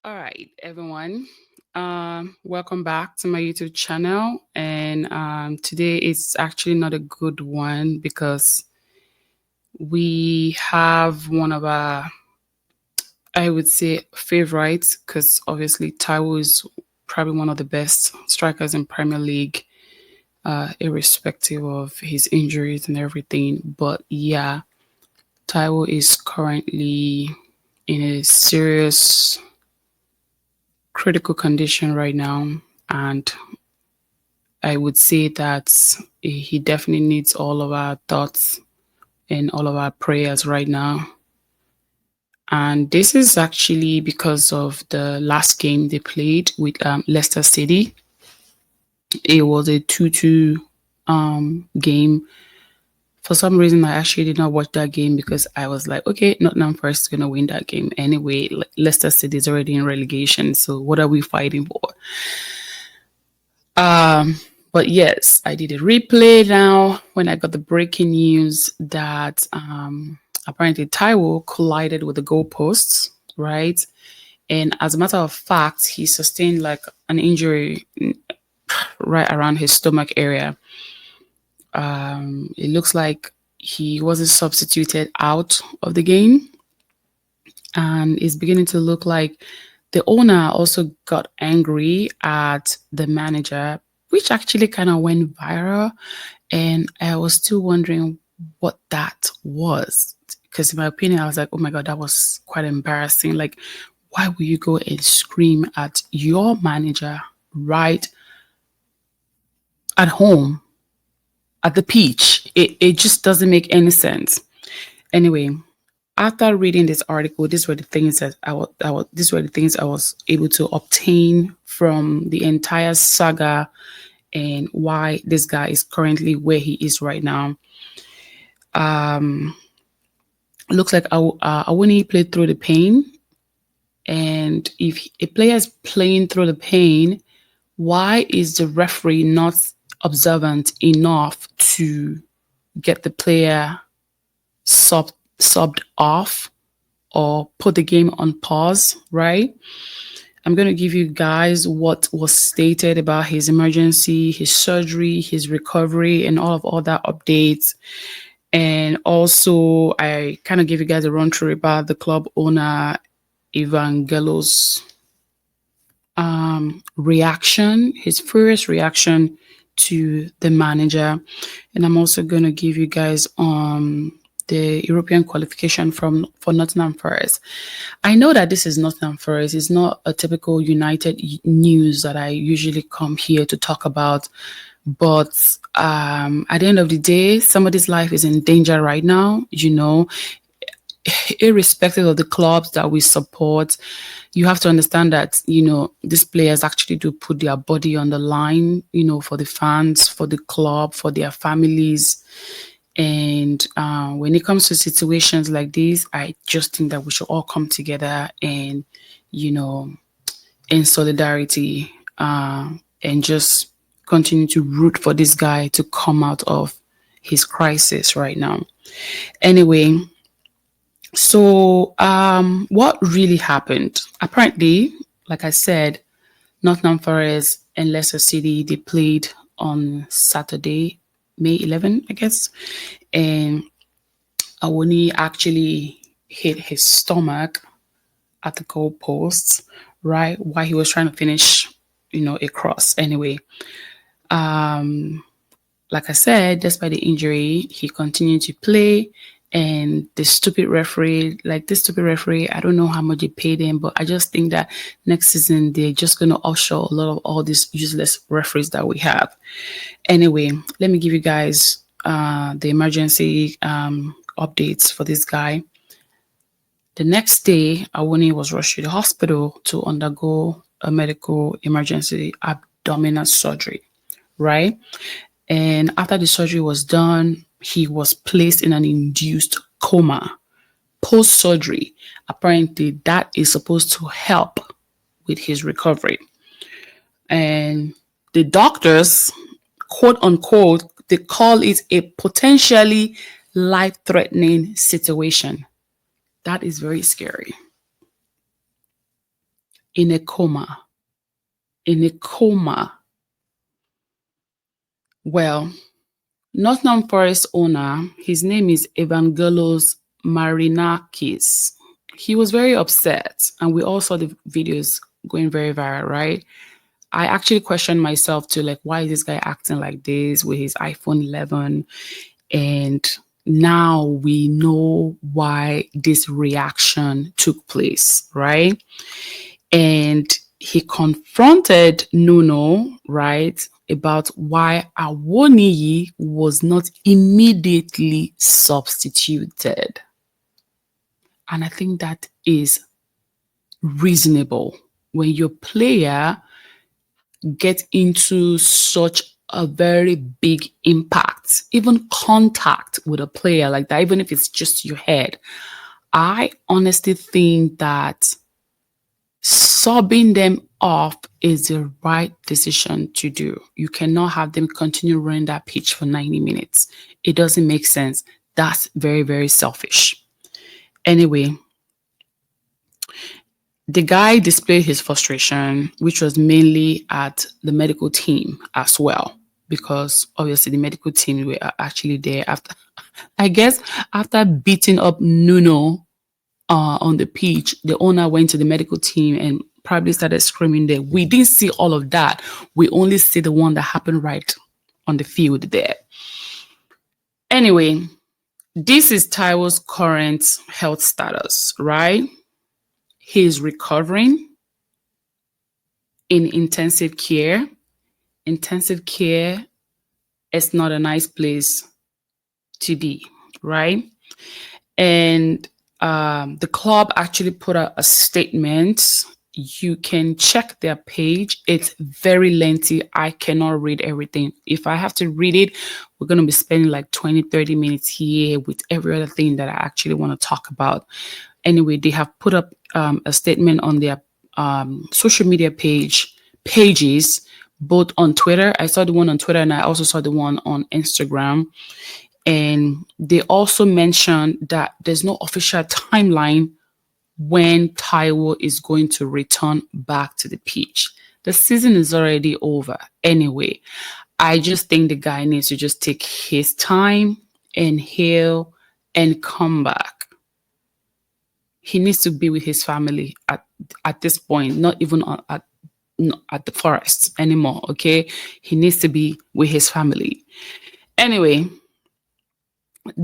All right, everyone. Welcome back to my YouTube channel. And today it's actually not a good one because we have one of our, I would say, favorites. Because obviously Taiwo is probably one of the best strikers in Premier League, irrespective of his injuries and everything. But yeah, Taiwo is currently in a serious critical condition right now, and I would say that he definitely needs all of our thoughts and all of our prayers right now. And this is actually because of the last game they played with Leicester City. It was a 2-2 game. For some reason, I actually did not watch that game because I was like, okay, Nottingham Forest is going to win that game. Anyway, Leicester City is already in relegation. So what are we fighting for? Um, but yes, I did a replay now when I got the breaking news that apparently Taiwo collided with the goalposts, right? And as a matter of fact, he sustained like an injury right around his stomach area. It looks like he wasn't substituted out of the game, and it's beginning to look like the owner also got angry at the manager, which actually kind of went viral. And I was still wondering what that was. Because, in my opinion, I was like, oh my God, that was quite embarrassing. Like, why would you go and scream at your manager right at home at the pitch? It just doesn't make any sense. Anyway, after reading this article, these were the things that these were the things I was able to obtain from the entire saga and why this guy is currently where he is right now. Um, looks like Awuni played through the pain, and if a player is playing through the pain, why is the referee not observant enough to get the player subbed off or put the game on pause, right? I'm going to give you guys what was stated about his emergency, his surgery, his recovery, and all of all that updates. And also, I kind of give you guys a run through about the club owner, Evangelos, reaction, his furious reaction to the manager. And I'm also going to give you guys the European qualification for Nottingham Forest. I know that this is Nottingham Forest. It's not a typical United news that I usually come here to talk about. But at the end of the day, somebody's life is in danger right now. Irrespective of the clubs that we support, you have to understand that, these players actually do put their body on the line, for the fans, for the club, for their families. And when it comes to situations like this, I just think that we should all come together and, in solidarity, and just continue to root for this guy to come out of his crisis right now. Anyway, so what really happened? Apparently, like I said, Nottingham Forest and Leicester City, they played on Saturday, May 11, I guess. And Awoni actually hit his stomach at the goalposts, right? While he was trying to finish, a cross. Anyway, like I said, despite the injury, he continued to play. And this stupid referee, I don't know how much they paid him, but I just think that next season they're just going to offshore a lot of all these useless referees that we have. Anyway, let me give you guys the emergency updates for this guy. The next day, Awoni was rushed to the hospital to undergo a medical emergency abdominal surgery, right? And after the surgery was done, he was placed in an induced coma post surgery. Apparently, that is supposed to help with his recovery. And the doctors, quote unquote, they call it a potentially life threatening situation. That is very scary. in a coma. In a coma. Well, Nottingham Forest owner, his name is Evangelos Marinakis. He was very upset, and we all saw the videos going very viral, right? I actually questioned myself too, like, why is this guy acting like this with his iPhone 11? And now we know why this reaction took place, right? And he confronted Nuno, right, about why Awoniyi was not immediately substituted. And I think that is reasonable when your player get into such a very big impact, even contact with a player like that, even if it's just your head. I honestly think that subbing them off is the right decision to do. You cannot have them continue running that pitch for 90 minutes. It doesn't make sense. That's very, very selfish. Anyway, the guy displayed his frustration, which was mainly at the medical team as well, because obviously the medical team were actually there after, I guess, after beating up Nuno on the pitch, the owner went to the medical team and probably started screaming there. We didn't see all of that. We only see the one that happened right on the field there. Anyway, this is Taiwo's current health status, right? He's recovering in intensive care. Intensive care is not a nice place to be, right? And the club actually put out a statement. You can check their page. It's very lengthy. I cannot read everything. If I have to read it, we're going to be spending like 20, 30 minutes here with every other thing that I actually want to talk about. Anyway, they have put up a statement on their social media pages, both on Twitter. I saw the one on Twitter and I also saw the one on Instagram. And they also mentioned that there's no official timeline when Taiwo is going to return back to the pitch. The season is already over anyway. I just think the guy needs to just take his time and heal and come back. He needs to be with his family at this point, not even at the forest anymore, okay? He needs to be with his family. Anyway,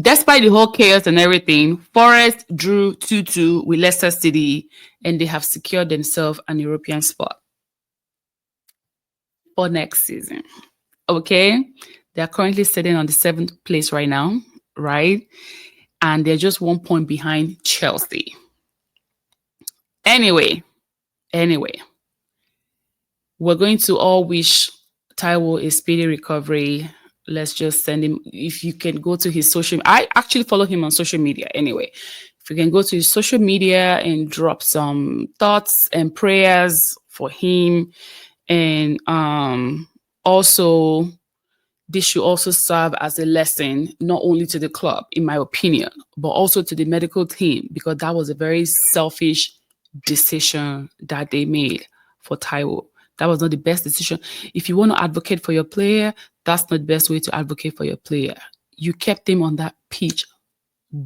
despite the whole chaos and everything, Forest drew 2-2 with Leicester City, and they have secured themselves an European spot for next season. Okay? They're currently sitting on the 7th place right now, right? And they're just 1 point behind Chelsea. Anyway, we're going to all wish Taiwo a speedy recovery. Let's just send him. If you can go to his social, I actually follow him on social media anyway. If you can go to his social media and drop some thoughts and prayers for him, and also this should also serve as a lesson, not only to the club, in my opinion, but also to the medical team, because that was a very selfish decision that they made for Taiwo. That was not the best decision. If you want to advocate for your player, that's not the best way to advocate for your player. You kept him on that pitch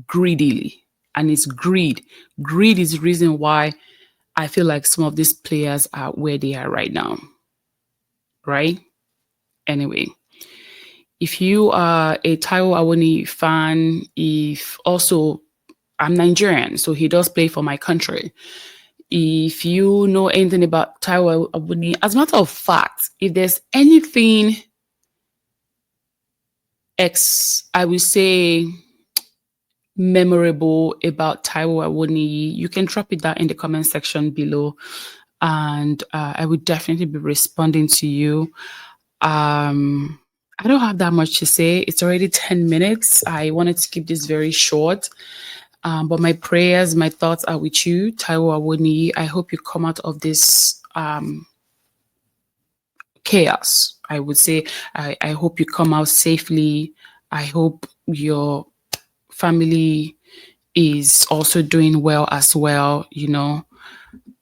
greedily, and it's greed. Greed is the reason why I feel like some of these players are where they are right now. Right? Anyway, if you are a Taiwo Awoniyi fan, if also I'm Nigerian, so he does play for my country. If you know anything about Taiwo Awoniyi, as a matter of fact, if there's anything I would say memorable about Taiwo Awoniyi, you can drop it down in the comment section below, and I would definitely be responding to you. I don't have that much to say. It's already 10 minutes. I wanted to keep this very short. But my prayers, my thoughts are with you, Taiwo Awoniyi. I hope you come out of this chaos. I would say, I hope you come out safely. I hope your family is also doing well as well. You know,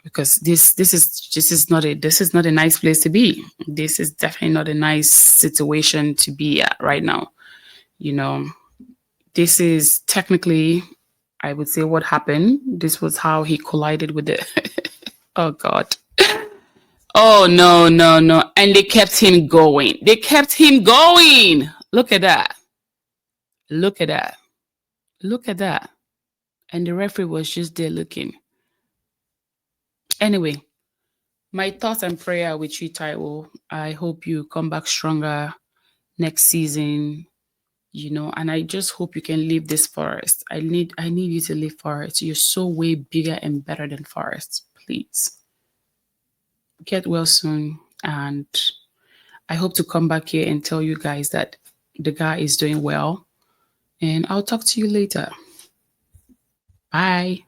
because this is not a nice place to be. This is definitely not a nice situation to be at right now. You know, this is technically, I would say, what happened. This was how he collided with the. Oh God. Oh no, no, no. And they kept him going. They kept him going. Look at that. Look at that. Look at that. And the referee was just there looking. Anyway, my thoughts and prayer with you, Taiwo. I hope you come back stronger next season, and I just hope you can leave this Forest. I need you to leave Forest. You're so way bigger and better than Forest. Please. Get well soon, and I hope to come back here and tell you guys that the guy is doing well. And I'll talk to you later. Bye.